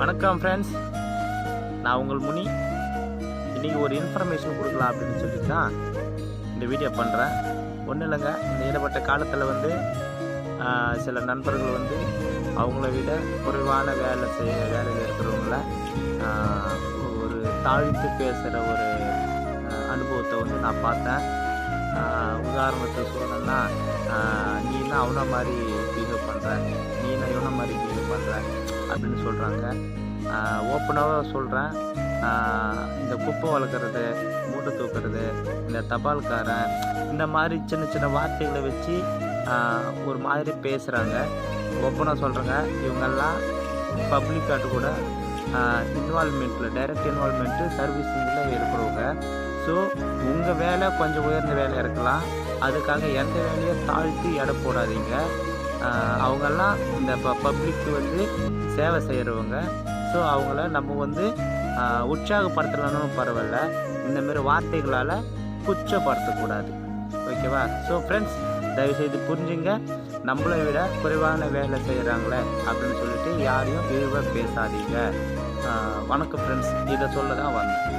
வணக்கம் ஃப்ரெண்ட்ஸ், நான் உங்கள் முனி. இன்றைக்கி ஒரு இன்ஃபர்மேஷன் கொடுக்கலாம் அப்படின்னு சொல்லி தான் இந்த வீடியோ பண்ணுறேன். ஒன்றும் இல்லைங்க, இந்த இடப்பட்ட காலத்தில் சில நண்பர்கள் அவங்கள விட குறைவான வேலையில் இருக்கிறவங்கள ஒரு தாழ்த்து பேசுகிற ஒரு அனுபவத்தை நான் பார்த்தேன். உதாரணத்துக்கு சொல்லணும்னா, நீ என்ன அவனை மாதிரி பிஹேவ் பண்ணுற, நீ என்ன இவனை மாதிரி பிஹேவ் பண்ணுற அப்படின்னு சொல்கிறாங்க. ஓப்பனாக சொல்கிறேன், இந்த குப்பை வளர்க்குறது, மூட்டை தூக்குறது, இந்த தபால்காரன், இந்த மாதிரி சின்ன சின்ன வார்த்தைகளை வச்சு ஒரு மாதிரி பேசுகிறாங்க. ஓப்பனாக சொல்கிறேங்க, இவங்கெல்லாம் பப்ளிக்காட்டு கூட இன்வால்மெண்ட்டில், டைரக்ட் இன்வால்மெண்ட்டு சர்வீஸிங்கில் இருக்கிறவங்க. ஸோ உங்கள் வேலை கொஞ்சம் உயர்ந்த வேலை இருக்கலாம், அதுக்காக எந்த வேலையை தாழ்த்தி எடை போடாதீங்க. அவங்கெல்லாம் இந்த பப்ளிக்கு சேவை செய்கிறவங்க. ஸோ அவங்கள நம்ம உற்சாகப்படுத்தலன்னு பரவாயில்ல, இந்தமாரி வார்த்தைகளால் குச்சப்படுத்தக்கூடாது. ஓகேவா? ஸோ ஃப்ரெண்ட்ஸ், தயவுசெய்து புரிஞ்சுங்க. நம்மளை விட குறைவான வேலை செய்கிறாங்களே அப்படின்னு சொல்லிட்டு யாரையும் இழிவாக பேசாதீங்க. வணக்கம் ஃப்ரெண்ட்ஸ், இதை சொல்ல தான் வந்தேன்.